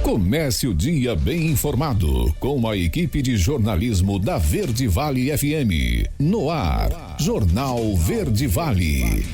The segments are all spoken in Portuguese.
Comece o dia bem informado com a equipe de jornalismo da Verde Vale FM. No ar, Jornal Verde Vale.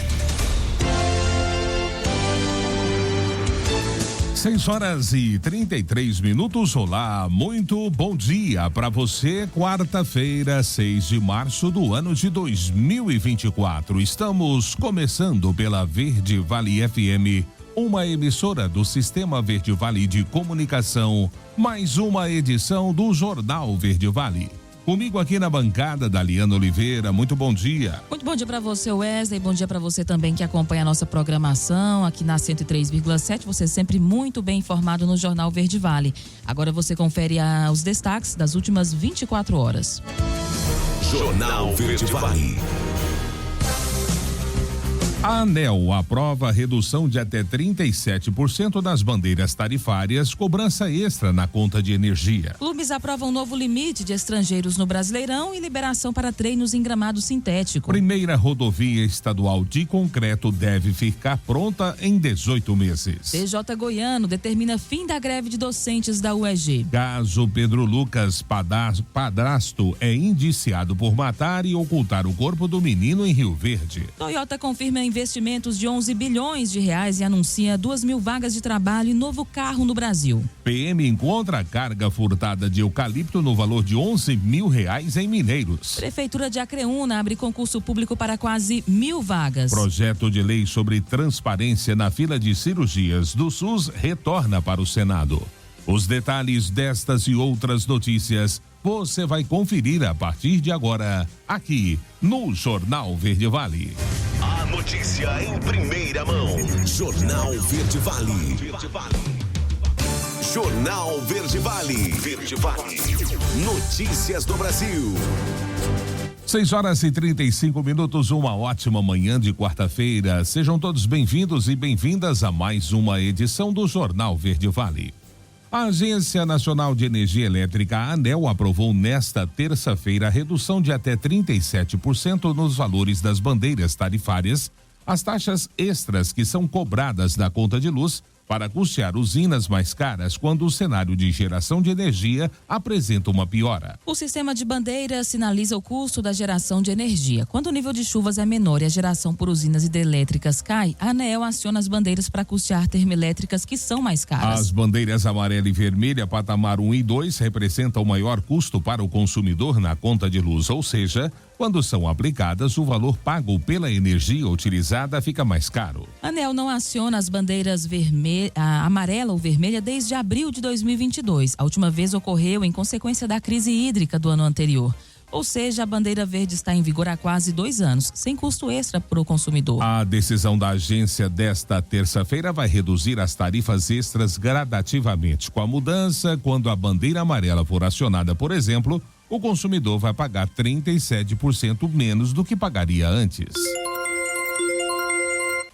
6h33. Olá, muito bom dia para você. Quarta-feira, 6 de março do ano de 2024. Estamos começando pela Verde Vale FM, uma emissora do Sistema Verde Vale de Comunicação, mais uma edição do Jornal Verde Vale. Comigo aqui na bancada, Daliana Oliveira, muito bom dia. Muito bom dia para você, Wesley, bom dia para você também que acompanha a nossa programação aqui na 103,7, você sempre muito bem informado no Jornal Verde Vale. Agora você confere os destaques das últimas 24 horas. Jornal Verde Vale. A ANEEL aprova a redução de até 37% das bandeiras tarifárias, cobrança extra na conta de energia. Clubes aprovam novo limite de estrangeiros no Brasileirão e liberação para treinos em gramado sintético. Primeira rodovia estadual de concreto deve ficar pronta em 18 meses. TJ Goiano determina fim da greve de docentes da UEG. Caso Pedro Lucas padrasto é indiciado por matar e ocultar o corpo do menino em Rio Verde. Toyota confirma investimentos de 11 bilhões de reais e anuncia 2.000 vagas de trabalho e novo carro no Brasil. PM encontra a carga furtada de eucalipto no valor de 11 mil reais em Mineiros. Prefeitura de Acreúna abre concurso público para quase 1.000 vagas. Projeto de lei sobre transparência na fila de cirurgias do SUS retorna para o Senado. Os detalhes destas e outras notícias você vai conferir a partir de agora, aqui no Jornal Verde Vale. A notícia em primeira mão. Jornal Verde Vale. Jornal Verde Vale. Verde Vale. Notícias do Brasil. 6h35, uma ótima manhã de quarta-feira. Sejam todos bem-vindos e bem-vindas a mais uma edição do Jornal Verde Vale. A Agência Nacional de Energia Elétrica, a ANEEL, aprovou nesta terça-feira a redução de até 37% nos valores das bandeiras tarifárias, as taxas extras que são cobradas da conta de luz para custear usinas mais caras quando o cenário de geração de energia apresenta uma piora. O sistema de bandeiras sinaliza o custo da geração de energia. Quando o nível de chuvas é menor e a geração por usinas hidrelétricas cai, a ANEEL aciona as bandeiras para custear termoelétricas que são mais caras. As bandeiras amarela e vermelha, patamar 1 e 2, representam o maior custo para o consumidor na conta de luz, ou seja, quando são aplicadas, o valor pago pela energia utilizada fica mais caro. A ANEEL não aciona as bandeiras amarela ou vermelha desde abril de 2022. A última vez ocorreu em consequência da crise hídrica do ano anterior. Ou seja, a bandeira verde está em vigor há quase 2 anos, sem custo extra para o consumidor. A decisão da agência desta terça-feira vai reduzir as tarifas extras gradativamente. Com a mudança, quando a bandeira amarela for acionada, por exemplo, o consumidor vai pagar 37% menos do que pagaria antes.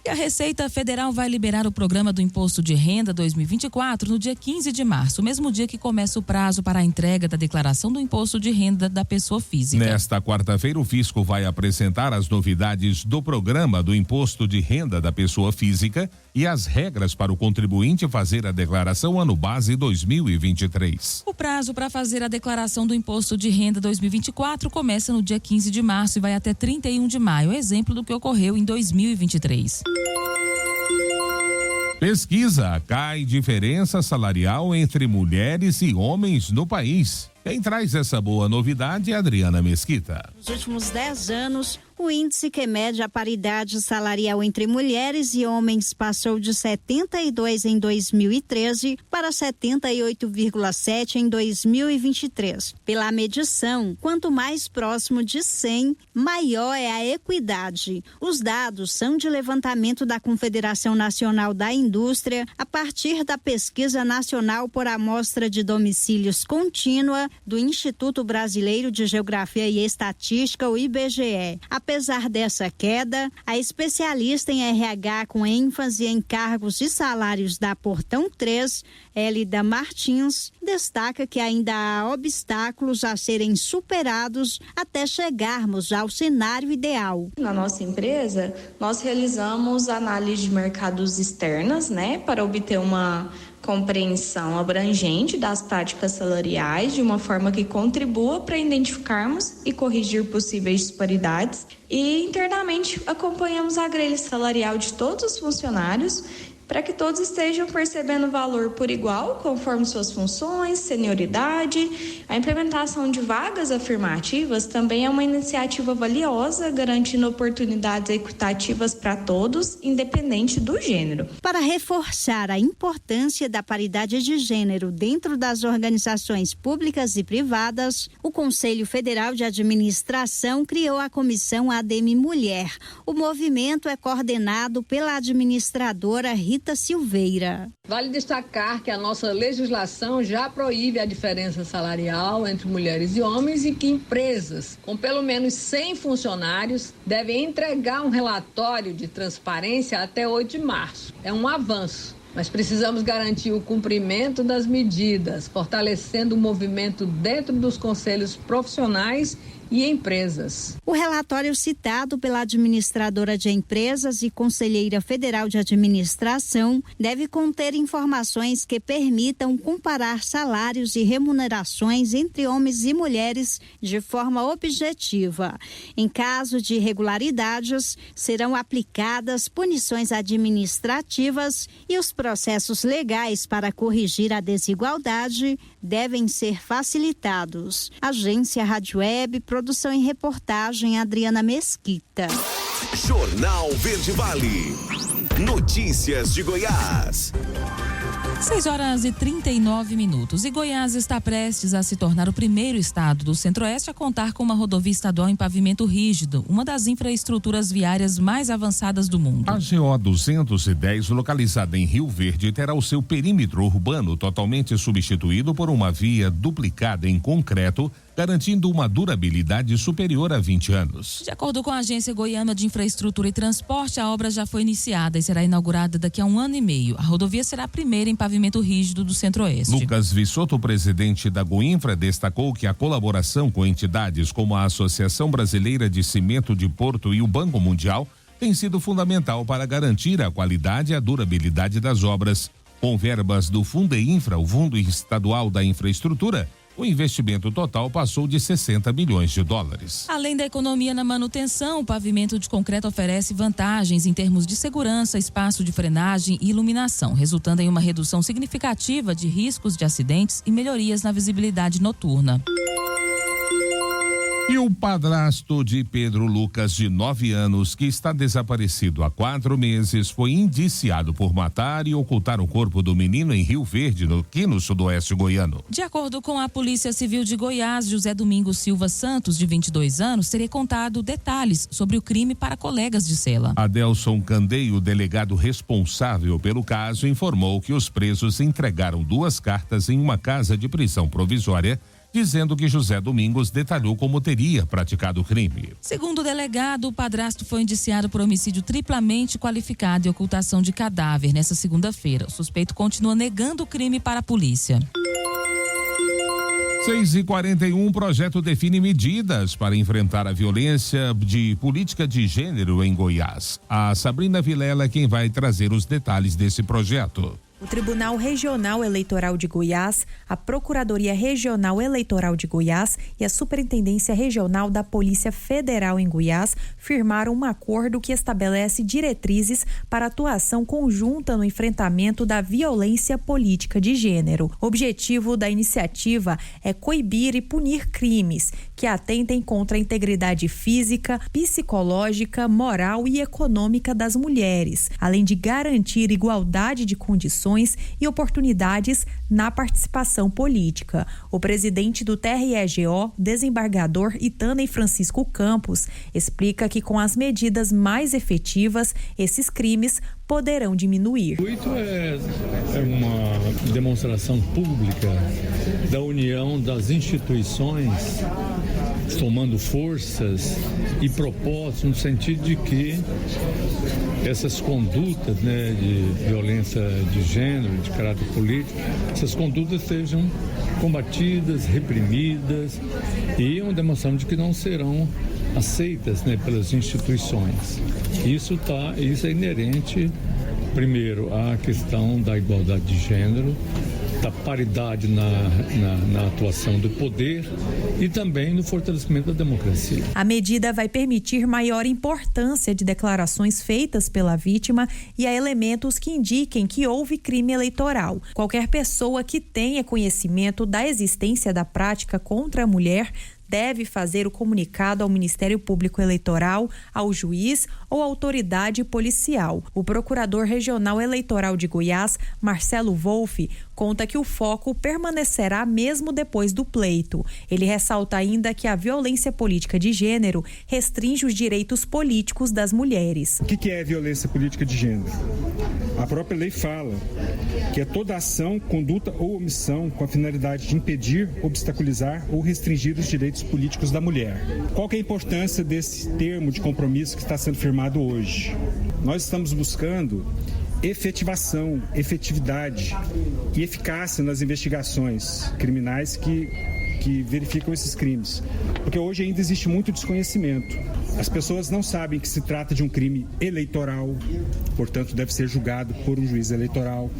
A Receita Federal vai liberar o programa do Imposto de Renda 2024 no dia 15 de março, o mesmo dia que começa o prazo para a entrega da declaração do Imposto de Renda da pessoa física. Nesta quarta-feira, o fisco vai apresentar as novidades do programa do Imposto de Renda da pessoa física e as regras para o contribuinte fazer a declaração ano base 2023. O prazo para fazer a declaração do Imposto de Renda 2024 começa no dia 15 de março e vai até 31 de maio, exemplo do que ocorreu em 2023. Pesquisa: cai diferença salarial entre mulheres e homens no país. Quem traz essa boa novidade é Adriana Mesquita. Nos últimos 10 anos, o índice que mede a paridade salarial entre mulheres e homens passou de 72 em 2013 para 78,7 em 2023. Pela medição, quanto mais próximo de 100, maior é a equidade. Os dados são de levantamento da Confederação Nacional da Indústria a partir da Pesquisa Nacional por Amostra de Domicílios Contínua do Instituto Brasileiro de Geografia e Estatística, o IBGE. Apesar dessa queda, a especialista em RH com ênfase em cargos e salários da Portão 3, Elida Martins, destaca que ainda há obstáculos a serem superados até chegarmos ao cenário ideal. Na nossa empresa, nós realizamos análise de mercados externas, para obter uma compreensão abrangente das práticas salariais de uma forma que contribua para identificarmos e corrigir possíveis disparidades, e internamente acompanhamos a grelha salarial de todos os funcionários para que todos estejam percebendo o valor por igual, conforme suas funções, senioridade. A implementação de vagas afirmativas também é uma iniciativa valiosa, garantindo oportunidades equitativas para todos, independente do gênero. Para reforçar a importância da paridade de gênero dentro das organizações públicas e privadas, o Conselho Federal de Administração criou a Comissão ADM Mulher. O movimento é coordenado pela administradora Rita Silveira. Vale destacar que a nossa legislação já proíbe a diferença salarial entre mulheres e homens e que empresas com pelo menos 100 funcionários devem entregar um relatório de transparência até 8 de março. É um avanço, mas precisamos garantir o cumprimento das medidas, fortalecendo o movimento dentro dos conselhos profissionais e empresas. O relatório citado pela administradora de empresas e conselheira federal de administração deve conter informações que permitam comparar salários e remunerações entre homens e mulheres de forma objetiva. Em caso de irregularidades, serão aplicadas punições administrativas e os processos legais para corrigir a desigualdade devem ser facilitados. Agência Rádio Web, produção e reportagem Adriana Mesquita. Jornal Verde Vale. Notícias de Goiás. 6h39. E Goiás está prestes a se tornar o primeiro estado do Centro-Oeste a contar com uma rodovia estadual em pavimento rígido, uma das infraestruturas viárias mais avançadas do mundo. A GO 210, localizada em Rio Verde, terá o seu perímetro urbano totalmente substituído por uma via duplicada em concreto, garantindo uma durabilidade superior a 20 anos. De acordo com a Agência Goiana de Infraestrutura e Transporte, a obra já foi iniciada e será inaugurada daqui a 1 ano e meio. A rodovia será a primeira em pavimento rígido do Centro-Oeste. Lucas Vissoto, presidente da Goinfra, destacou que a colaboração com entidades como a Associação Brasileira de Cimento de Porto e o Banco Mundial tem sido fundamental para garantir a qualidade e a durabilidade das obras. Com verbas do Fundeinfra, o Fundo Estadual da Infraestrutura, o investimento total passou de 60 milhões de dólares. Além da economia na manutenção, o pavimento de concreto oferece vantagens em termos de segurança, espaço de frenagem e iluminação, resultando em uma redução significativa de riscos de acidentes e melhorias na visibilidade noturna. E o padrasto de Pedro Lucas, de 9 anos, que está desaparecido há 4 meses, foi indiciado por matar e ocultar o corpo do menino em Rio Verde, aqui no sudoeste goiano. De acordo com a Polícia Civil de Goiás, José Domingos Silva Santos, de 22 anos, teria contado detalhes sobre o crime para colegas de cela. Adelson Candeio, delegado responsável pelo caso, informou que os presos entregaram 2 cartas em uma casa de prisão provisória, dizendo que José Domingos detalhou como teria praticado o crime. Segundo o delegado, o padrasto foi indiciado por homicídio triplamente qualificado e ocultação de cadáver nesta segunda-feira. O suspeito continua negando o crime para a polícia. 6h41, projeto define medidas para enfrentar a violência de política de gênero em Goiás. A Sabrina Vilela é quem vai trazer os detalhes desse projeto. O Tribunal Regional Eleitoral de Goiás, a Procuradoria Regional Eleitoral de Goiás e a Superintendência Regional da Polícia Federal em Goiás firmaram um acordo que estabelece diretrizes para atuação conjunta no enfrentamento da violência política de gênero. O objetivo da iniciativa é coibir e punir crimes que atentem contra a integridade física, psicológica, moral e econômica das mulheres, além de garantir igualdade de condições e oportunidades na participação política. O presidente do TREGO, desembargador Itaney Francisco Campos, explica que com as medidas mais efetivas, esses crimes poderão diminuir. O intuito é uma demonstração pública da união das instituições tomando forças e propósitos no sentido de que essas condutas, de violência de gênero, de caráter político, essas condutas sejam combatidas, reprimidas e uma demonstração de que não serão aceitas pelas instituições. Isso é inerente Primeiro, a questão da igualdade de gênero, da paridade na atuação do poder e também no fortalecimento da democracia. A medida vai permitir maior importância de declarações feitas pela vítima e a elementos que indiquem que houve crime eleitoral. Qualquer pessoa que tenha conhecimento da existência da prática contra a mulher deve fazer o comunicado ao Ministério Público Eleitoral, ao juiz ou autoridade policial. O procurador regional eleitoral de Goiás, Marcelo Wolff, conta que o foco permanecerá mesmo depois do pleito. Ele ressalta ainda que a violência política de gênero restringe os direitos políticos das mulheres. O que é violência política de gênero? A própria lei fala que é toda ação, conduta ou omissão com a finalidade de impedir, obstaculizar ou restringir os direitos políticos da mulher. Qual que é a importância desse termo de compromisso que está sendo firmado hoje? Nós estamos buscando efetivação, efetividade e eficácia nas investigações criminais que verificam esses crimes. Porque hoje ainda existe muito desconhecimento. As pessoas não sabem que se trata de um crime eleitoral, portanto deve ser julgado por um juiz eleitoral.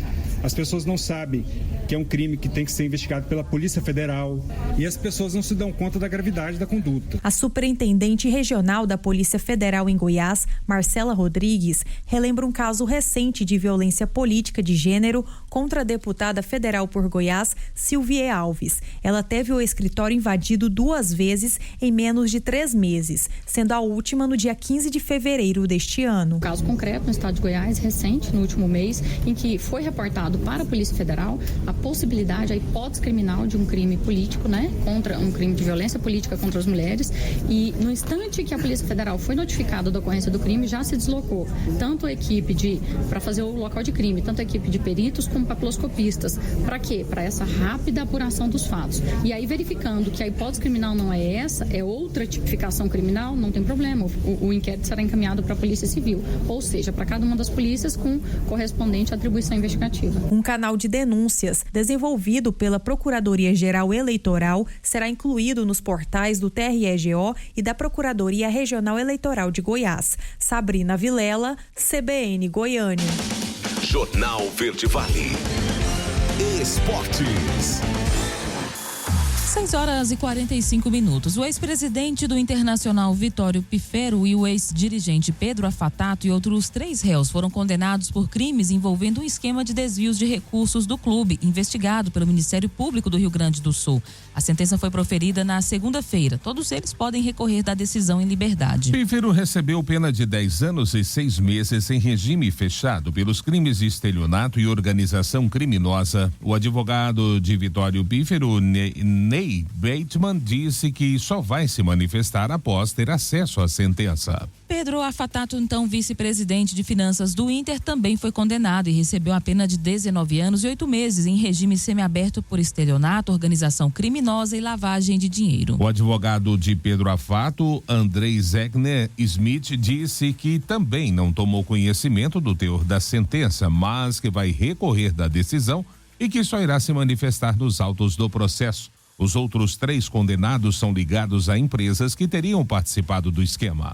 As pessoas não sabem que é um crime que tem que ser investigado pela Polícia Federal e as pessoas não se dão conta da gravidade da conduta. A superintendente regional da Polícia Federal em Goiás, Marcela Rodrigues, relembra um caso recente de violência política de gênero contra a deputada federal por Goiás, Silvia Alves. Ela teve o escritório invadido 2 vezes em menos de 3 meses, sendo a última no dia 15 de fevereiro deste ano. Caso concreto no estado de Goiás, recente, no último mês, em que foi reportado para a Polícia Federal a possibilidade, a hipótese criminal de um crime político, contra um crime de violência política contra as mulheres, e no instante que a Polícia Federal foi notificada da ocorrência do crime, já se deslocou tanto a equipe para fazer o local de crime, tanto a equipe de peritos como papiloscopistas. Para quê? Para essa rápida apuração dos fatos. E aí, verificando que a hipótese criminal não é essa, é outra tipificação criminal, não tem problema. O inquérito será encaminhado para a Polícia Civil, ou seja, para cada uma das polícias com correspondente atribuição investigativa. Um canal de denúncias desenvolvido pela Procuradoria-Geral Eleitoral será incluído nos portais do TRE-GO e da Procuradoria Regional Eleitoral de Goiás. Sabrina Vilela, CBN Goiânia. Jornal Verde Vale. Esportes. 6h45. O ex-presidente do Internacional Vitório Pifero e o ex-dirigente Pedro Afatato e outros 3 réus foram condenados por crimes envolvendo um esquema de desvios de recursos do clube, investigado pelo Ministério Público do Rio Grande do Sul. A sentença foi proferida na segunda-feira. Todos eles podem recorrer da decisão em liberdade. Pifero recebeu pena de 10 anos e 6 meses em regime fechado pelos crimes de estelionato e organização criminosa. O advogado de Vitório Pifero, Ney Bateman, disse que só vai se manifestar após ter acesso à sentença. Pedro Afatato, então vice-presidente de finanças do Inter, também foi condenado e recebeu a pena de 19 anos e 8 meses em regime semiaberto por estelionato, organização criminosa e lavagem de dinheiro. O advogado de Pedro Afatato, Andrei Zegner Smith, disse que também não tomou conhecimento do teor da sentença, mas que vai recorrer da decisão e que só irá se manifestar nos autos do processo. Os outros 3 condenados são ligados a empresas que teriam participado do esquema.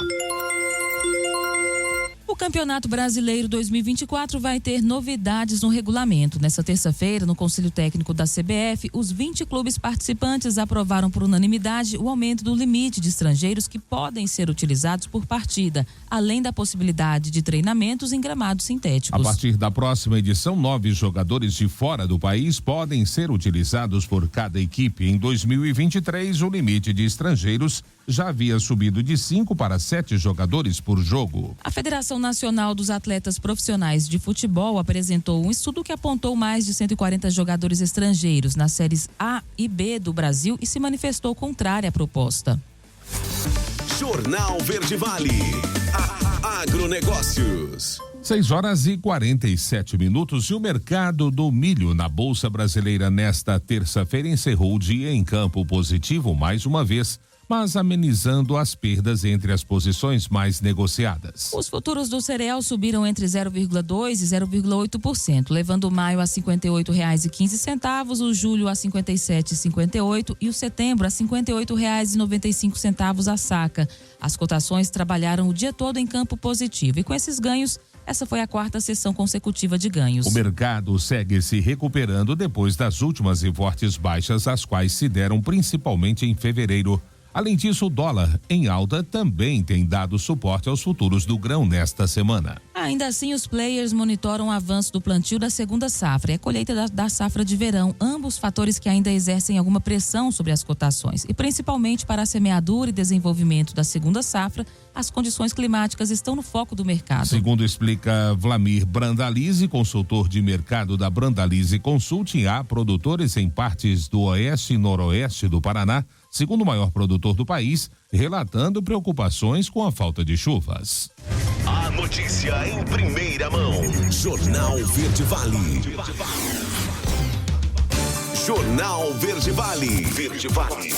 O Campeonato Brasileiro 2024 vai ter novidades no regulamento. Nesta terça-feira, no Conselho Técnico da CBF, os 20 clubes participantes aprovaram por unanimidade o aumento do limite de estrangeiros que podem ser utilizados por partida, além da possibilidade de treinamentos em gramados sintéticos. A partir da próxima edição, 9 jogadores de fora do país podem ser utilizados por cada equipe. Em 2023, o limite de estrangeiros já havia subido de 5 para 7 jogadores por jogo. A Federação Nacional dos Atletas Profissionais de Futebol apresentou um estudo que apontou mais de 140 jogadores estrangeiros nas séries A e B do Brasil e se manifestou contrária à proposta. Jornal Verde Vale. Agronegócios. 6h47 e o mercado do milho na Bolsa Brasileira nesta terça-feira encerrou o dia em campo positivo mais uma vez. mas amenizando as perdas entre as posições mais negociadas. Os futuros do cereal subiram entre 0,2% e 0,8%, levando maio a R$ 58,15, o julho a R$ 57,58 e o setembro a R$ 58,95 a saca. As cotações trabalharam o dia todo em campo positivo e com esses ganhos, essa foi a quarta sessão consecutiva de ganhos. O mercado segue se recuperando depois das últimas e fortes baixas, as quais se deram principalmente em fevereiro. Além disso, o dólar em alta também tem dado suporte aos futuros do grão nesta semana. Ainda assim, os players monitoram o avanço do plantio da segunda safra e a colheita da safra de verão, ambos fatores que ainda exercem alguma pressão sobre as cotações. E principalmente para a semeadura e desenvolvimento da segunda safra, as condições climáticas estão no foco do mercado. Segundo explica Vlamir Brandalize, consultor de mercado da Brandalize Consulting, há produtores em partes do oeste e noroeste do Paraná, segundo o maior produtor do país, relatando preocupações com a falta de chuvas. A notícia em primeira mão. Jornal Verde Vale. Jornal Verde Vale. Verde Vale.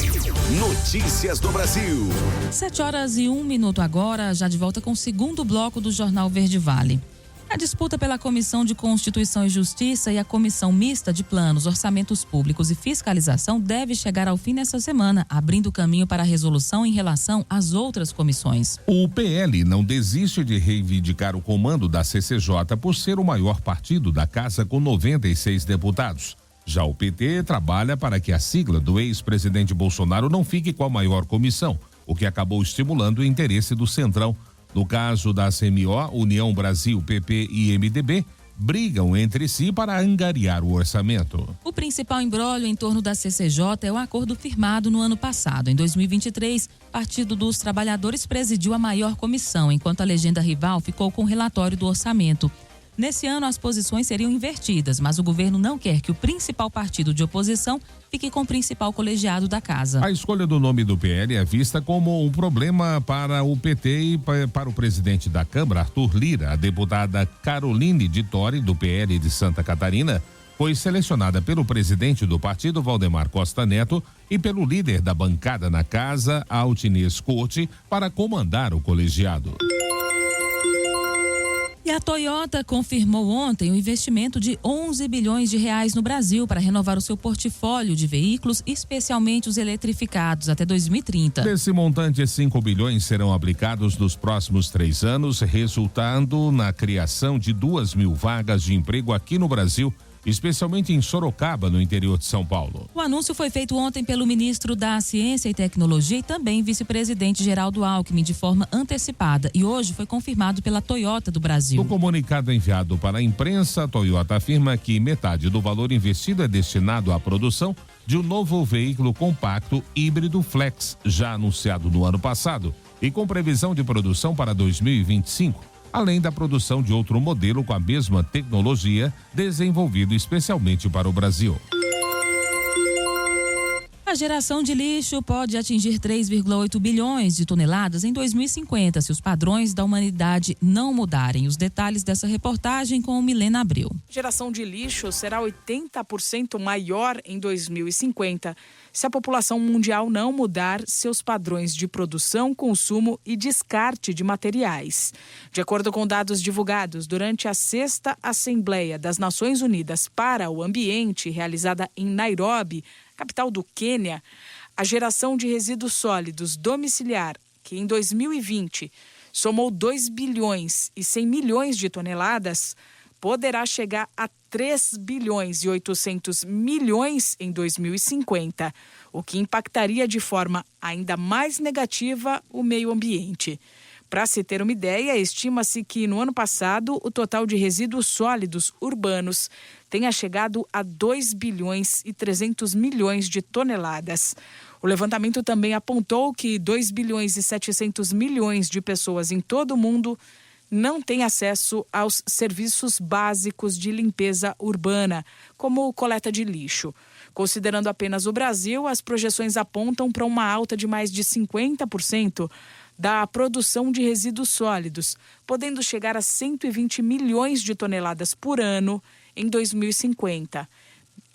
Notícias do Brasil. 7h01 agora, já de volta com o segundo bloco do Jornal Verde Vale. A disputa pela Comissão de Constituição e Justiça e a Comissão Mista de Planos, Orçamentos Públicos e Fiscalização deve chegar ao fim nesta semana, abrindo caminho para a resolução em relação às outras comissões. O PL não desiste de reivindicar o comando da CCJ por ser o maior partido da casa com 96 deputados. Já o PT trabalha para que a sigla do ex-presidente Bolsonaro não fique com a maior comissão, o que acabou estimulando o interesse do Centrão. No caso da CMO, União Brasil, PP e MDB brigam entre si para angariar o orçamento. O principal imbróglio em torno da CCJ é o acordo firmado no ano passado. Em 2023, o Partido dos Trabalhadores presidiu a maior comissão, enquanto a legenda rival ficou com o relatório do orçamento. Nesse ano, as posições seriam invertidas, mas o governo não quer que o principal partido de oposição fique com o principal colegiado da casa. A escolha do nome do PL é vista como um problema para o PT e para o presidente da Câmara, Arthur Lira. A deputada Caroline de Tori, do PL de Santa Catarina, foi selecionada pelo presidente do partido, Valdemar Costa Neto, e pelo líder da bancada na casa, Altinês Corte, para comandar o colegiado. E a Toyota confirmou ontem o investimento de 11 bilhões de reais no Brasil para renovar o seu portfólio de veículos, especialmente os eletrificados, até 2030. Desse montante, 5 bilhões serão aplicados nos próximos 3 anos, resultando na criação de 2.000 vagas de emprego aqui no Brasil, especialmente em Sorocaba, no interior de São Paulo. O anúncio foi feito ontem pelo ministro da Ciência e Tecnologia e também vice-presidente Geraldo Alckmin de forma antecipada e hoje foi confirmado pela Toyota do Brasil. No comunicado enviado para a imprensa, a Toyota afirma que metade do valor investido é destinado à produção de um novo veículo compacto híbrido Flex, já anunciado no ano passado e com previsão de produção para 2025. Além da produção de outro modelo com a mesma tecnologia, desenvolvido especialmente para o Brasil. A geração de lixo pode atingir 3,8 bilhões de toneladas em 2050, se os padrões da humanidade não mudarem. Os detalhes dessa reportagem com o Milena Abreu. A geração de lixo será 80% maior em 2050, se a população mundial não mudar seus padrões de produção, consumo e descarte de materiais. De acordo com dados divulgados durante a 6ª Assembleia das Nações Unidas para o Ambiente, realizada em Nairobi, capital do Quênia, a geração de resíduos sólidos domiciliar, que em 2020 somou 2 bilhões e 100 milhões de toneladas, poderá chegar a 3 bilhões e 800 milhões em 2050, o que impactaria de forma ainda mais negativa o meio ambiente. Para se ter uma ideia, estima-se que no ano passado o total de resíduos sólidos urbanos tenha chegado a 2 bilhões e 300 milhões de toneladas. O levantamento também apontou que 2 bilhões e 700 milhões de pessoas em todo o mundo não têm acesso aos serviços básicos de limpeza urbana, como coleta de lixo. Considerando apenas o Brasil, as projeções apontam para uma alta de mais de 50% da produção de resíduos sólidos, podendo chegar a 120 milhões de toneladas por ano em 2050.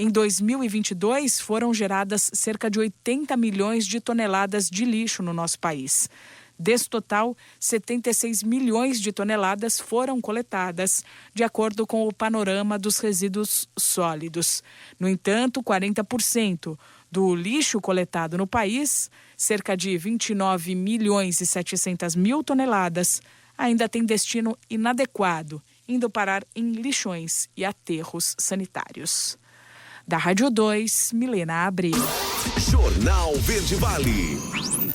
Em 2022, foram geradas cerca de 80 milhões de toneladas de lixo no nosso país. Desse total, 76 milhões de toneladas foram coletadas, de acordo com o panorama dos resíduos sólidos. No entanto, 40% do lixo coletado no país, cerca de 29 milhões e 700 mil toneladas, ainda tem destino inadequado, indo parar em lixões e aterros sanitários. Da Rádio 2, Milena Abreu. Jornal Verde Vale.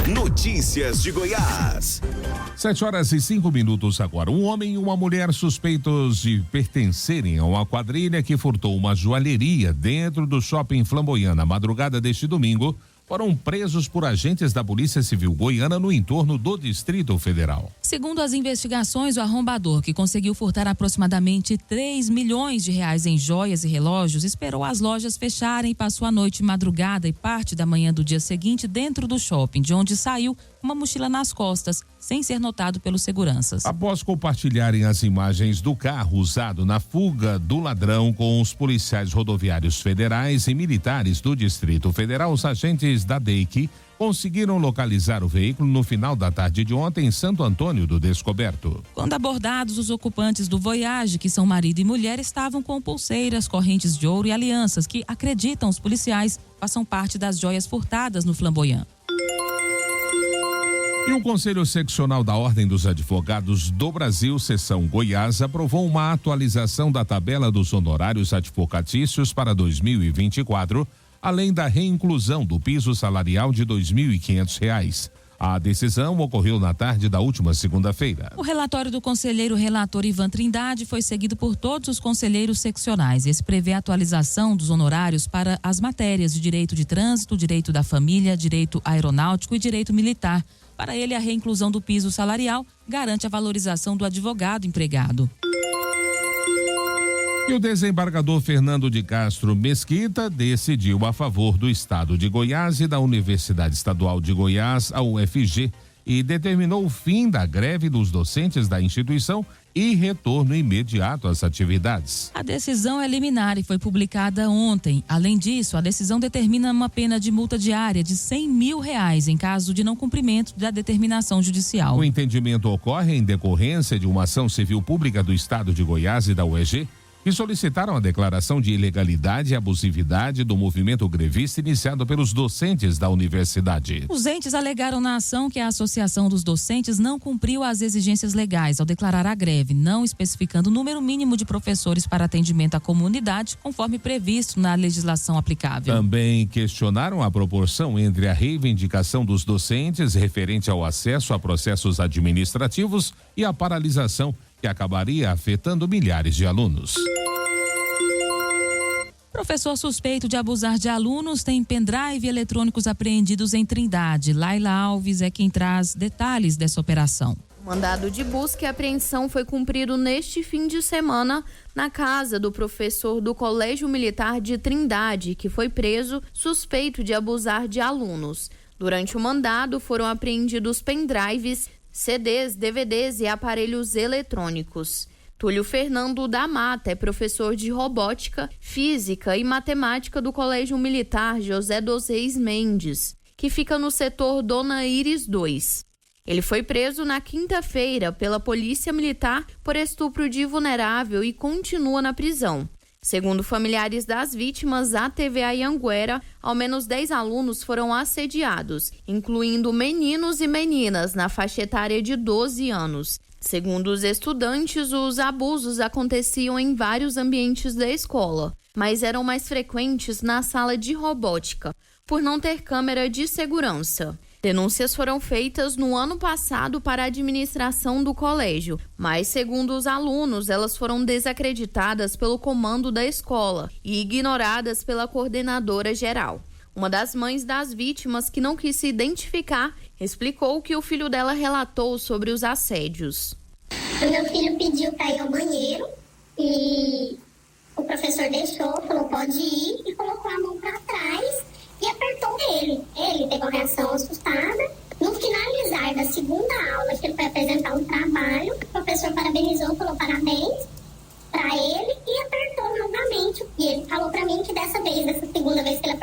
Notícias de Goiás. 7h05 agora. Um homem e uma mulher suspeitos de pertencerem a uma quadrilha que furtou uma joalheria dentro do shopping Flamboyant na madrugada deste domingo foram presos por agentes da Polícia Civil Goiana no entorno do Distrito Federal. Segundo as investigações, o arrombador, que conseguiu furtar aproximadamente 3 milhões de reais em joias e relógios, esperou as lojas fecharem e passou a noite, madrugada e parte da manhã do dia seguinte dentro do shopping, de onde saiu com uma mochila nas costas, sem ser notado pelos seguranças. Após compartilharem as imagens do carro usado na fuga do ladrão com os policiais rodoviários federais e militares do Distrito Federal, os agentes da DEIC conseguiram localizar o veículo no final da tarde de ontem em Santo Antônio do Descoberto. Quando abordados, os ocupantes do Voyage, que são marido e mulher, estavam com pulseiras, correntes de ouro e alianças que, acreditam os policiais, façam parte das joias furtadas no Flamboyant. E o Conselho Seccional da Ordem dos Advogados do Brasil, Seção Goiás, aprovou uma atualização da tabela dos honorários advocatícios para 2024, além da reinclusão do piso salarial de R$ 2.500. A decisão ocorreu na tarde da última segunda-feira. O relatório do conselheiro relator Ivan Trindade foi seguido por todos os conselheiros seccionais. Esse prevê a atualização dos honorários para as matérias de direito de trânsito, direito da família, direito aeronáutico e direito militar. Para ele, a reinclusão do piso salarial garante a valorização do advogado empregado. E o desembargador Fernando de Castro Mesquita decidiu a favor do Estado de Goiás e da Universidade Estadual de Goiás, a UFG, e determinou o fim da greve dos docentes da instituição e retorno imediato às atividades. A decisão é liminar e foi publicada ontem. Além disso, a decisão determina uma pena de multa diária de R$100 mil em caso de não cumprimento da determinação judicial. O entendimento ocorre em decorrência de uma ação civil pública do Estado de Goiás e da UEG, que solicitaram a declaração de ilegalidade e abusividade do movimento grevista iniciado pelos docentes da universidade. Os entes alegaram na ação que a Associação dos Docentes não cumpriu as exigências legais ao declarar a greve, não especificando o número mínimo de professores para atendimento à comunidade, conforme previsto na legislação aplicável. Também questionaram a proporção entre a reivindicação dos docentes referente ao acesso a processos administrativos e a paralisação, que acabaria afetando milhares de alunos. Professor suspeito de abusar de alunos tem pendrive e eletrônicos apreendidos em Trindade. Laila Alves é quem traz detalhes dessa operação. O mandado de busca e apreensão foi cumprido neste fim de semana na casa do professor do Colégio Militar de Trindade, que foi preso suspeito de abusar de alunos. Durante o mandado foram apreendidos pendrives, CDs, DVDs e aparelhos eletrônicos. Túlio Fernando da Mata é professor de robótica, física e matemática do Colégio Militar José dos Reis Mendes, que fica no setor Dona Iris 2. Ele foi preso na quinta-feira pela Polícia Militar por estupro de vulnerável e continua na prisão. Segundo familiares das vítimas, a TVA Anhanguera, ao menos 10 alunos foram assediados, incluindo meninos e meninas na faixa etária de 12 anos. Segundo os estudantes, os abusos aconteciam em vários ambientes da escola, mas eram mais frequentes na sala de robótica, por não ter câmera de segurança. Denúncias foram feitas no ano passado para a administração do colégio, mas, segundo os alunos, elas foram desacreditadas pelo comando da escola e ignoradas pela coordenadora geral. Uma das mães das vítimas, que não quis se identificar, explicou que o filho dela relatou sobre os assédios. O meu filho pediu para ir ao banheiro e o professor deixou, falou pode ir, e colocou a mão para trás e apertou ele. Ele teve uma reação assustada. No finalizar da segunda aula, que ele foi apresentar um trabalho, o professor parabenizou, falou parabéns para ele e apertou novamente. E ele falou para mim que dessa vez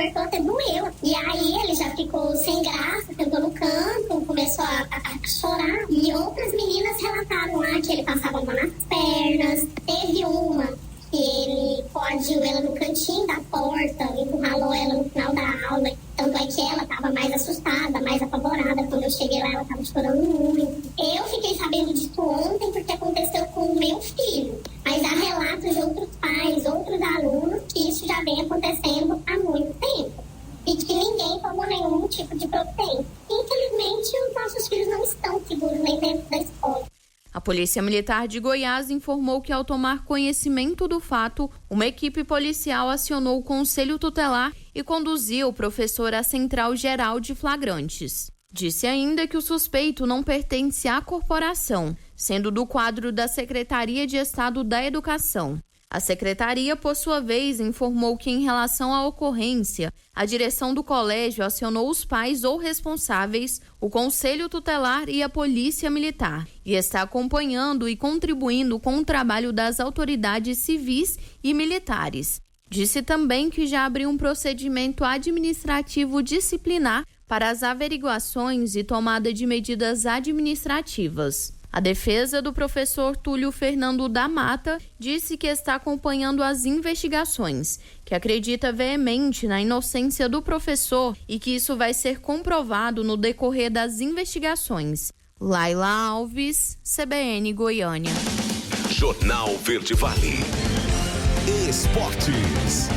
apertou até doeu. E aí ele já ficou sem graça, sentou no canto, começou a chorar. E outras meninas relataram lá que ele passava a mão nas pernas. Teve uma que ele coagiu ela no cantinho da porta, encurralou ela no final da aula. Tanto é que ela estava mais assustada, mais apavorada. Quando eu cheguei lá, ela estava chorando muito. Eu fiquei sabendo disso ontem porque aconteceu com o meu filho. Mas há relatos de outros pais, outros alunos, que isso já vem acontecendo há muito tempo. E que ninguém tomou nenhum tipo de providência. Infelizmente, os nossos filhos não estão seguros nem dentro da escola. A Polícia Militar de Goiás informou que, ao tomar conhecimento do fato, uma equipe policial acionou o Conselho Tutelar e conduziu o professor à Central Geral de Flagrantes. Disse ainda que o suspeito não pertence à corporação, sendo do quadro da Secretaria de Estado da Educação. A secretaria, por sua vez, informou que, em relação à ocorrência, a direção do colégio acionou os pais ou responsáveis, o Conselho Tutelar e a Polícia Militar, e está acompanhando e contribuindo com o trabalho das autoridades civis e militares. Disse também que já abriu um procedimento administrativo disciplinar para as averiguações e tomada de medidas administrativas. A defesa do professor Túlio Fernando da Mata disse que está acompanhando as investigações, que acredita veemente na inocência do professor e que isso vai ser comprovado no decorrer das investigações. Laila Alves, CBN Goiânia. Jornal Verde Vale. Esportes.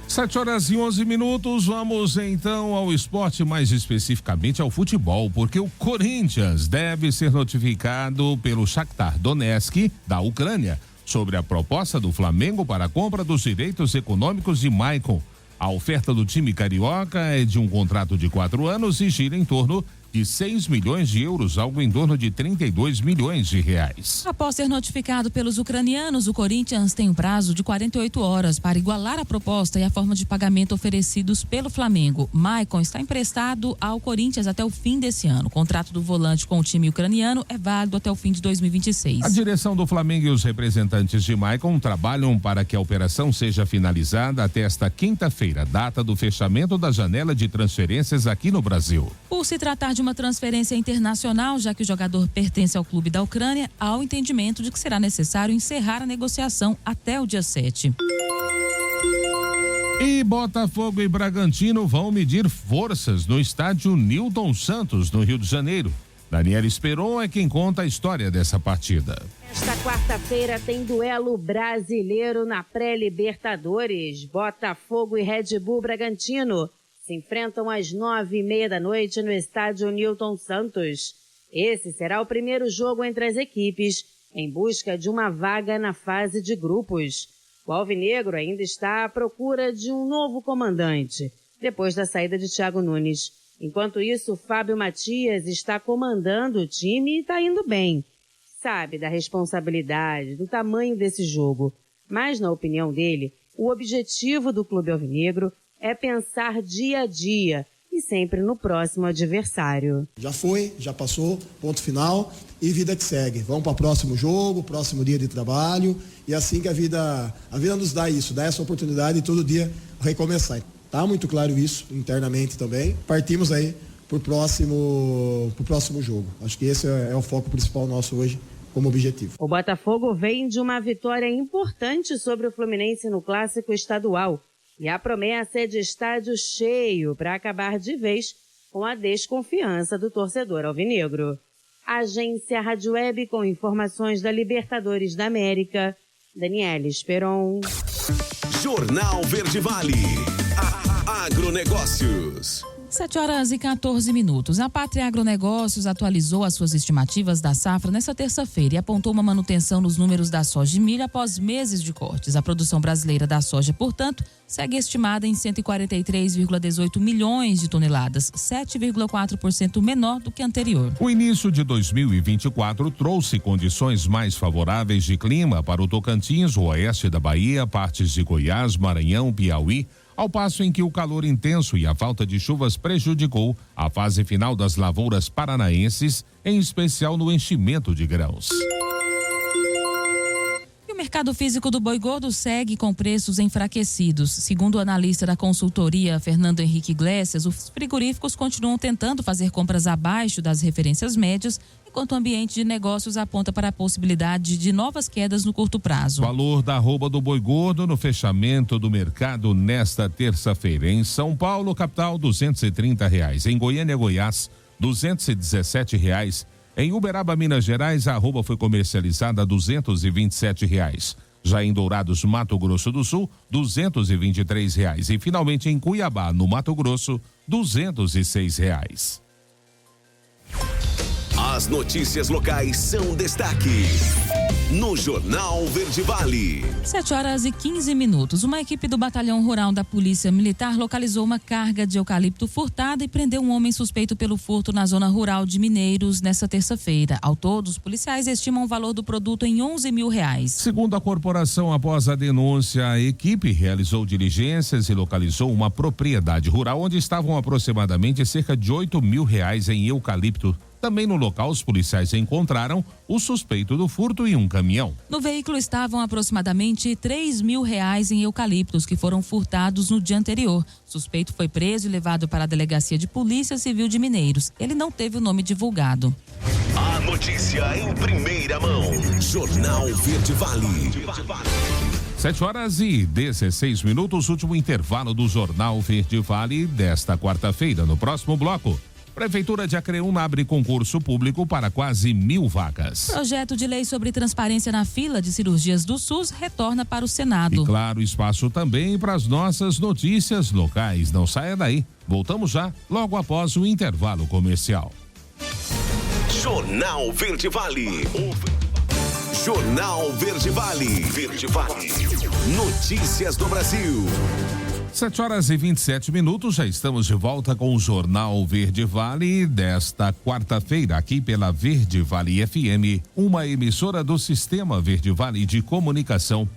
7h11, vamos então ao esporte, mais especificamente ao futebol, porque o Corinthians deve ser notificado pelo Shakhtar Donetsk, da Ucrânia, sobre a proposta do Flamengo para a compra dos direitos econômicos de Maicon. A oferta do time carioca é de um contrato de 4 anos e gira em torno de 6 milhões de euros, algo em torno de 32 milhões de reais. Após ser notificado pelos ucranianos, o Corinthians tem um prazo de 48 horas para igualar a proposta e a forma de pagamento oferecidos pelo Flamengo. Maicon está emprestado ao Corinthians até o fim desse ano. O contrato do volante com o time ucraniano é válido até o fim de 2026. A direção do Flamengo e os representantes de Maicon trabalham para que a operação seja finalizada até esta quinta-feira, data do fechamento da janela de transferências aqui no Brasil. Por se tratar de uma transferência internacional, já que o jogador pertence ao clube da Ucrânia, há o entendimento de que será necessário encerrar a negociação até o dia 7. E Botafogo e Bragantino vão medir forças no estádio Newton Santos, no Rio de Janeiro. Daniela Esperon é quem conta a história dessa partida. Esta quarta-feira tem duelo brasileiro na pré-Libertadores. Botafogo e Red Bull Bragantino se enfrentam às 9h30 da noite no estádio Newton Santos. Esse será o primeiro jogo entre as equipes em busca de uma vaga na fase de grupos. O alvinegro ainda está à procura de um novo comandante, depois da saída de Thiago Nunes. Enquanto isso, Fábio Matias está comandando o time e está indo bem. Sabe da responsabilidade, do tamanho desse jogo. Mas, na opinião dele, o objetivo do clube alvinegro é pensar dia a dia e sempre no próximo adversário. Já foi, já passou, ponto final e vida que segue. Vamos para o próximo jogo, próximo dia de trabalho e assim que a vida nos dá isso, dá essa oportunidade de todo dia recomeçar. Tá muito claro isso internamente também. Partimos aí pro próximo jogo. Acho que esse é o foco principal nosso hoje como objetivo. O Botafogo vem de uma vitória importante sobre o Fluminense no Clássico Estadual. E a promessa é de estádio cheio para acabar de vez com a desconfiança do torcedor alvinegro. Agência Rádio Web com informações da Libertadores da América. Daniela Esperon. Jornal Verde Vale. Agronegócios. 7h14. A Pátria Agronegócios atualizou as suas estimativas da safra nesta terça-feira e apontou uma manutenção nos números da soja e milho após meses de cortes. A produção brasileira da soja, portanto, segue estimada em 143,18 milhões de toneladas, 7,4% menor do que anterior. O início de 2024 trouxe condições mais favoráveis de clima para o Tocantins, o oeste da Bahia, partes de Goiás, Maranhão, Piauí, ao passo em que o calor intenso e a falta de chuvas prejudicou a fase final das lavouras paranaenses, em especial no enchimento de grãos. Mercado físico do boi gordo segue com preços enfraquecidos. Segundo o analista da consultoria Fernando Henrique Iglesias, os frigoríficos continuam tentando fazer compras abaixo das referências médias, enquanto o ambiente de negócios aponta para a possibilidade de novas quedas no curto prazo. Valor da arroba do boi gordo no fechamento do mercado nesta terça-feira. Em São Paulo, capital, R$230. Em Goiânia, Goiás, R$217. Em Uberaba, Minas Gerais, a arroba foi comercializada a R$227. Já em Dourados, Mato Grosso do Sul, R$223. E finalmente em Cuiabá, no Mato Grosso, R$206. As notícias locais são destaque no Jornal Verde Vale. 7h15. Uma equipe do Batalhão Rural da Polícia Militar localizou uma carga de eucalipto furtada e prendeu um homem suspeito pelo furto na zona rural de Mineiros nesta terça-feira. Ao todo, os policiais estimam o valor do produto em R$11 mil. Segundo a corporação, após a denúncia, a equipe realizou diligências e localizou uma propriedade rural onde estavam aproximadamente cerca de R$8 mil em eucalipto. Também no local, os policiais encontraram o suspeito do furto e um caminhão. No veículo estavam aproximadamente R$3 mil em eucaliptos que foram furtados no dia anterior. O suspeito foi preso e levado para a Delegacia de Polícia Civil de Mineiros. Ele não teve o nome divulgado. A notícia em primeira mão. Jornal Verde Vale. 7h16. Último intervalo do Jornal Verde Vale desta quarta-feira. No próximo bloco, Prefeitura de Acreúna abre concurso público para quase 1.000 vagas. Projeto de lei sobre transparência na fila de cirurgias do SUS retorna para o Senado. E claro, espaço também para as nossas notícias locais. Não saia daí. Voltamos já, logo após o intervalo comercial. Jornal Verde Vale. Jornal Verde Vale. Verde Vale. Notícias do Brasil. 7h27. Já estamos de volta com o Jornal Verde Vale desta quarta-feira, aqui pela Verde Vale FM, uma emissora do Sistema Verde Vale de Comunicação.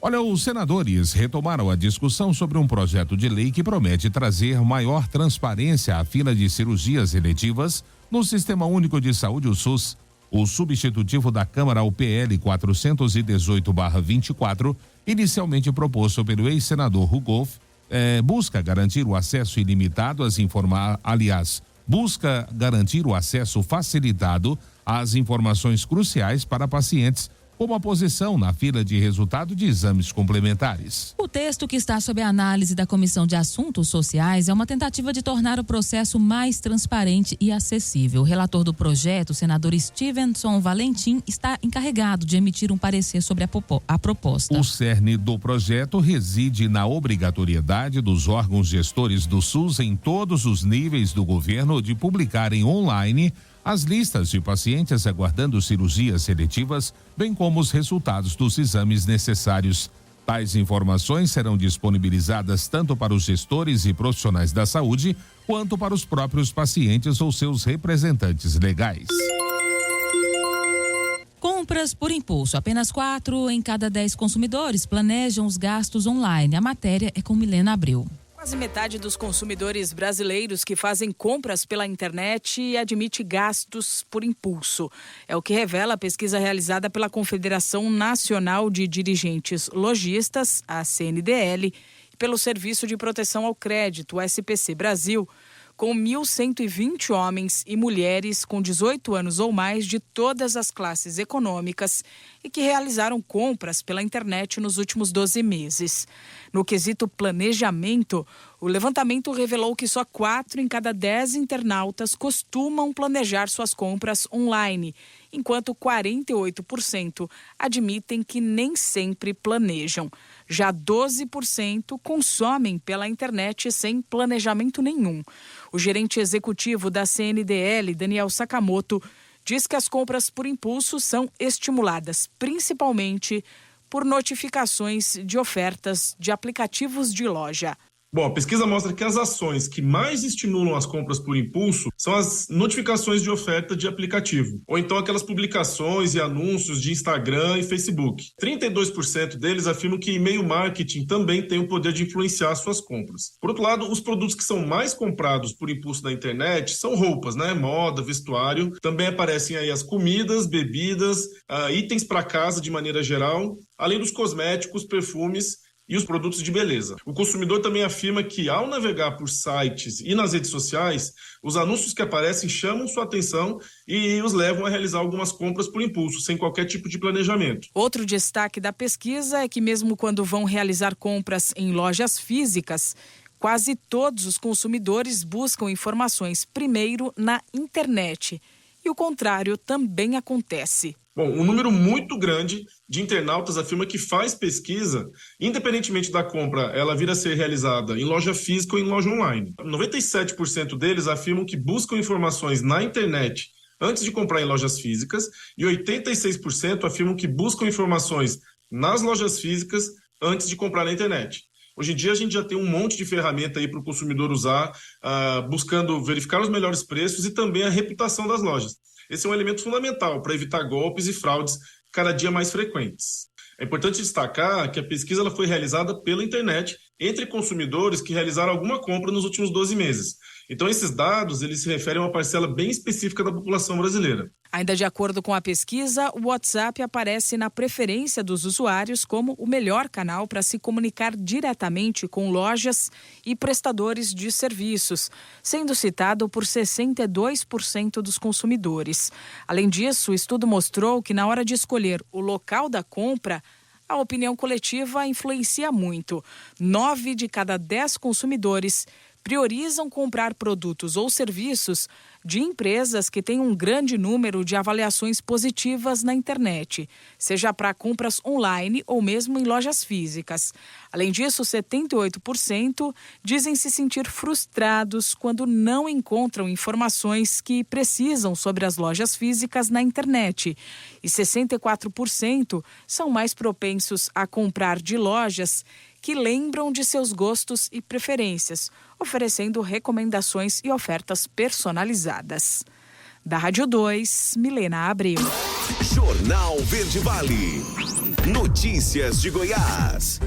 Olha, os senadores retomaram a discussão sobre um projeto de lei que promete trazer maior transparência à fila de cirurgias eletivas no Sistema Único de Saúde, o SUS. O substitutivo da Câmara ao PL 418/24, inicialmente proposto pelo ex-senador Rugolf, busca garantir o acesso ilimitado busca garantir o acesso facilitado às informações cruciais para pacientes, como a posição na fila de resultado de exames complementares. O texto que está sob a análise da Comissão de Assuntos Sociais é uma tentativa de tornar o processo mais transparente e acessível. O relator do projeto, o senador Stevenson Valentim, está encarregado de emitir um parecer sobre a proposta. O cerne do projeto reside na obrigatoriedade dos órgãos gestores do SUS em todos os níveis do governo de publicarem online as listas de pacientes aguardando cirurgias seletivas, bem como os resultados dos exames necessários. Tais informações serão disponibilizadas tanto para os gestores e profissionais da saúde, quanto para os próprios pacientes ou seus representantes legais. Compras por impulso. Apenas 4 em cada 10 consumidores planejam os gastos online. A matéria é com Milena Abreu. Quase metade dos consumidores brasileiros que fazem compras pela internet admite gastos por impulso. É o que revela a pesquisa realizada pela Confederação Nacional de Dirigentes Lojistas, a CNDL, e pelo Serviço de Proteção ao Crédito, o SPC Brasil, com 1.120 homens e mulheres com 18 anos ou mais de todas as classes econômicas e que realizaram compras pela internet nos últimos 12 meses. No quesito planejamento, o levantamento revelou que só 4 em cada 10 internautas costumam planejar suas compras online, enquanto 48% admitem que nem sempre planejam. Já 12% consomem pela internet sem planejamento nenhum. O gerente executivo da CNDL, Daniel Sakamoto, diz que as compras por impulso são estimuladas principalmente por notificações de ofertas de aplicativos de loja. Bom, a pesquisa mostra que as ações que mais estimulam as compras por impulso são as notificações de oferta de aplicativo, ou então aquelas publicações e anúncios de Instagram e Facebook. 32% deles afirmam que e-mail marketing também tem o poder de influenciar suas compras. Por outro lado, os produtos que são mais comprados por impulso na internet são roupas, né? Moda, vestuário. Também aparecem aí as comidas, bebidas, itens para casa de maneira geral, além dos cosméticos, perfumes e os produtos de beleza. O consumidor também afirma que, ao navegar por sites e nas redes sociais, os anúncios que aparecem chamam sua atenção e os levam a realizar algumas compras por impulso, sem qualquer tipo de planejamento. Outro destaque da pesquisa é que, mesmo quando vão realizar compras em lojas físicas, quase todos os consumidores buscam informações primeiro na internet. E o contrário também acontece. Bom, um número muito grande de internautas afirma que faz pesquisa, independentemente da compra, ela vir a ser realizada em loja física ou em loja online. 97% deles afirmam que buscam informações na internet antes de comprar em lojas físicas e 86% afirmam que buscam informações nas lojas físicas antes de comprar na internet. Hoje em dia a gente já tem um monte de ferramenta aí para o consumidor usar, buscando verificar os melhores preços e também a reputação das lojas. Esse é um elemento fundamental para evitar golpes e fraudes cada dia mais frequentes. É importante destacar que a pesquisa ela foi realizada pela internet entre consumidores que realizaram alguma compra nos últimos 12 meses. Então, esses dados eles se referem a uma parcela bem específica da população brasileira. Ainda de acordo com a pesquisa, o WhatsApp aparece na preferência dos usuários como o melhor canal para se comunicar diretamente com lojas e prestadores de serviços, sendo citado por 62% dos consumidores. Além disso, o estudo mostrou que na hora de escolher o local da compra, a opinião coletiva influencia muito. 9 de cada 10 consumidores priorizam comprar produtos ou serviços de empresas que têm um grande número de avaliações positivas na internet, seja para compras online ou mesmo em lojas físicas. Além disso, 78% dizem se sentir frustrados quando não encontram informações que precisam sobre as lojas físicas na internet. E 64% são mais propensos a comprar de lojas que lembram de seus gostos e preferências, oferecendo recomendações e ofertas personalizadas. Da Rádio 2, Milena Abreu. Jornal Verde Vale. Notícias de Goiás.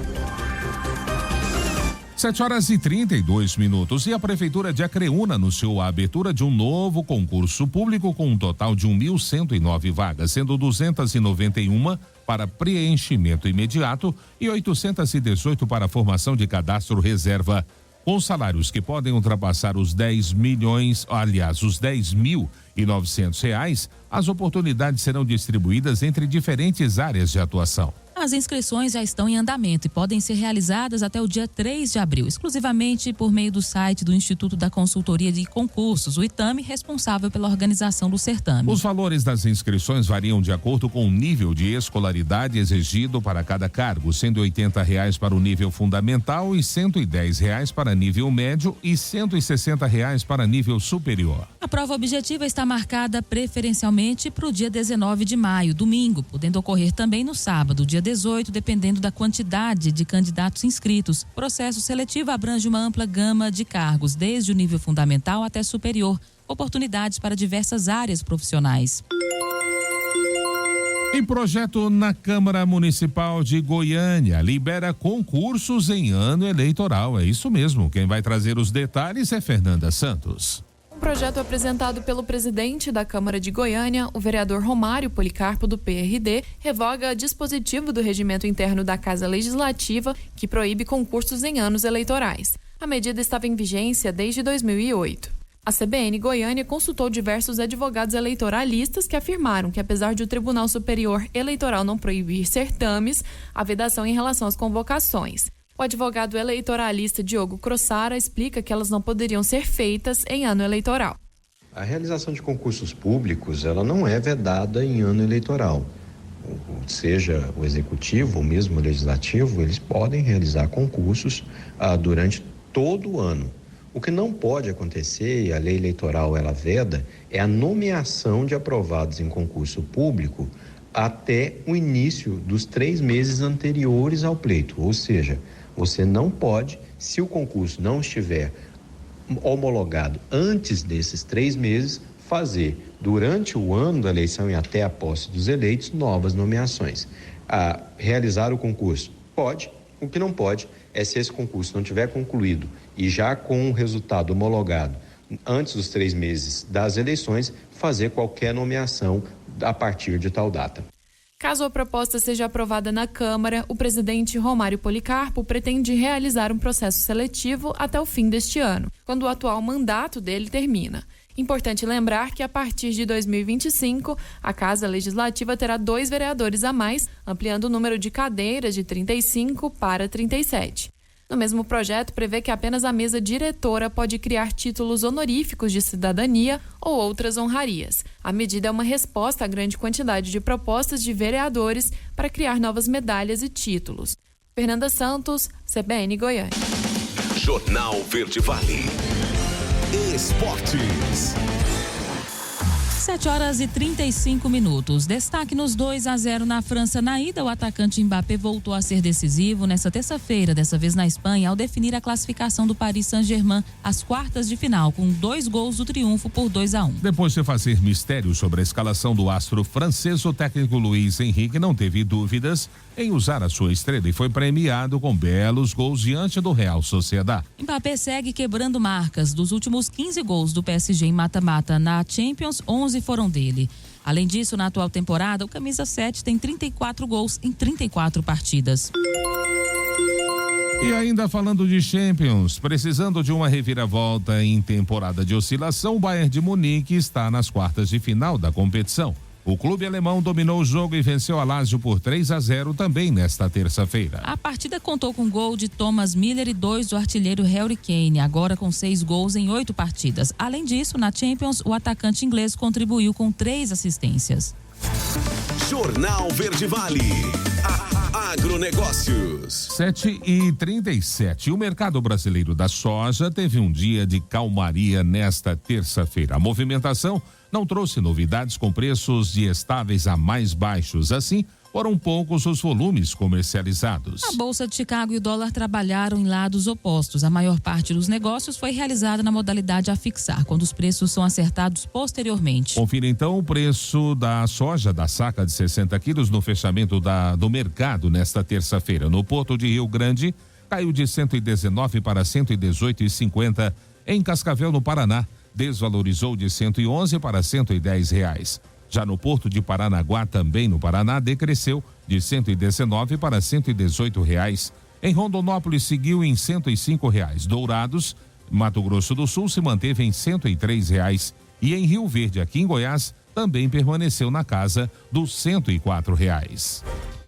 7h32. E a Prefeitura de Acreúna anunciou a abertura de um novo concurso público com um total de 1.109 vagas, sendo 291 para preenchimento imediato e 818 para formação de cadastro reserva. Com salários que podem ultrapassar os 10.900 reais, as oportunidades serão distribuídas entre diferentes áreas de atuação. As inscrições já estão em andamento e podem ser realizadas até o dia 3 de abril, exclusivamente por meio do site do Instituto da Consultoria de Concursos, o ITAME, responsável pela organização do certame. Os valores das inscrições variam de acordo com o nível de escolaridade exigido para cada cargo, sendo R$80 para o nível fundamental e R$110 para nível médio e R$160 para nível superior. A prova objetiva está marcada preferencialmente para o dia 19 de maio, domingo, podendo ocorrer também no sábado, dia 18, dependendo da quantidade de candidatos inscritos. O processo seletivo abrange uma ampla gama de cargos, desde o nível fundamental até superior. Oportunidades para diversas áreas profissionais. Em projeto na Câmara Municipal de Goiânia, libera concursos em ano eleitoral. É isso mesmo. Quem vai trazer os detalhes é Fernanda Santos. Um projeto apresentado pelo presidente da Câmara de Goiânia, o vereador Romário Policarpo, do PRD, revoga dispositivo do regimento interno da Casa Legislativa que proíbe concursos em anos eleitorais. A medida estava em vigência desde 2008. A CBN Goiânia consultou diversos advogados eleitoralistas que afirmaram que, apesar de o Tribunal Superior Eleitoral não proibir certames, há vedação em relação às convocações. O advogado eleitoralista Diogo Crossara explica que elas não poderiam ser feitas em ano eleitoral. A realização de concursos públicos, ela não é vedada em ano eleitoral. Seja o executivo ou mesmo o legislativo, eles podem realizar concursos durante todo o ano. O que não pode acontecer, e a lei eleitoral ela veda, é a nomeação de aprovados em concurso público até o início dos 3 meses anteriores ao pleito, ou seja, você não pode Se o concurso não estiver homologado antes desses 3 meses, fazer durante o ano da eleição e até a posse dos eleitos novas nomeações. Realizar o concurso pode, o que não pode é, se esse concurso não tiver concluído e já com o resultado homologado antes dos 3 meses das eleições, fazer qualquer nomeação a partir de tal data. Caso a proposta seja aprovada na Câmara, o presidente Romário Policarpo pretende realizar um processo seletivo até o fim deste ano, quando o atual mandato dele termina. Importante lembrar que a partir de 2025, a Casa Legislativa terá 2 vereadores a mais, ampliando o número de cadeiras de 35 para 37. No mesmo projeto, prevê que apenas a mesa diretora pode criar títulos honoríficos de cidadania ou outras honrarias. A medida é uma resposta à grande quantidade de propostas de vereadores para criar novas medalhas e títulos. Fernanda Santos, CBN Goiânia. Jornal Verde Vale. Esportes. 7h35. Destaque nos 2-0 na França. Na ida, o atacante Mbappé voltou a ser decisivo nesta terça-feira, dessa vez na Espanha, ao definir a classificação do Paris Saint-Germain às quartas de final, com 2 gols do triunfo por 2-1. Depois de fazer mistério sobre a escalação do astro francês, o técnico Luiz Henrique não teve dúvidas em usar a sua estrela e foi premiado com belos gols diante do Real Sociedad. Mbappé segue quebrando marcas. Dos últimos 15 gols do PSG em mata-mata na Champions, 11 foram dele. Além disso, na atual temporada, o camisa 7 tem 34 gols em 34 partidas. E ainda falando de Champions, precisando de uma reviravolta em temporada de oscilação, o Bayern de Munique está nas quartas de final da competição. O clube alemão dominou o jogo e venceu a Lazio por 3-0 também nesta terça-feira. A partida contou com gol de Thomas Müller e 2 do artilheiro Harry Kane, agora com 6 gols em 8 partidas. Além disso, na Champions, o atacante inglês contribuiu com 3 assistências. Jornal Verde Vale. Agronegócios. 7h37. O mercado brasileiro da soja teve um dia de calmaria nesta terça-feira. A movimentação não trouxe novidades, com preços de estáveis a mais baixos. Assim, foram poucos os volumes comercializados. A Bolsa de Chicago e o dólar trabalharam em lados opostos. A maior parte dos negócios foi realizada na modalidade a fixar, quando os preços são acertados posteriormente. Confira então o preço da soja da saca de 60 quilos no fechamento do mercado nesta terça-feira. No Porto de Rio Grande, caiu de 119 para 118,50. Em Cascavel, no Paraná, desvalorizou de 111 para 110 reais. Já no Porto de Paranaguá, também no Paraná, decresceu de 119 para 118 reais. Em Rondonópolis, seguiu em 105 reais. Dourados, Mato Grosso do Sul, se manteve em 103 reais. E em Rio Verde, aqui em Goiás, também permaneceu na casa dos 104 reais.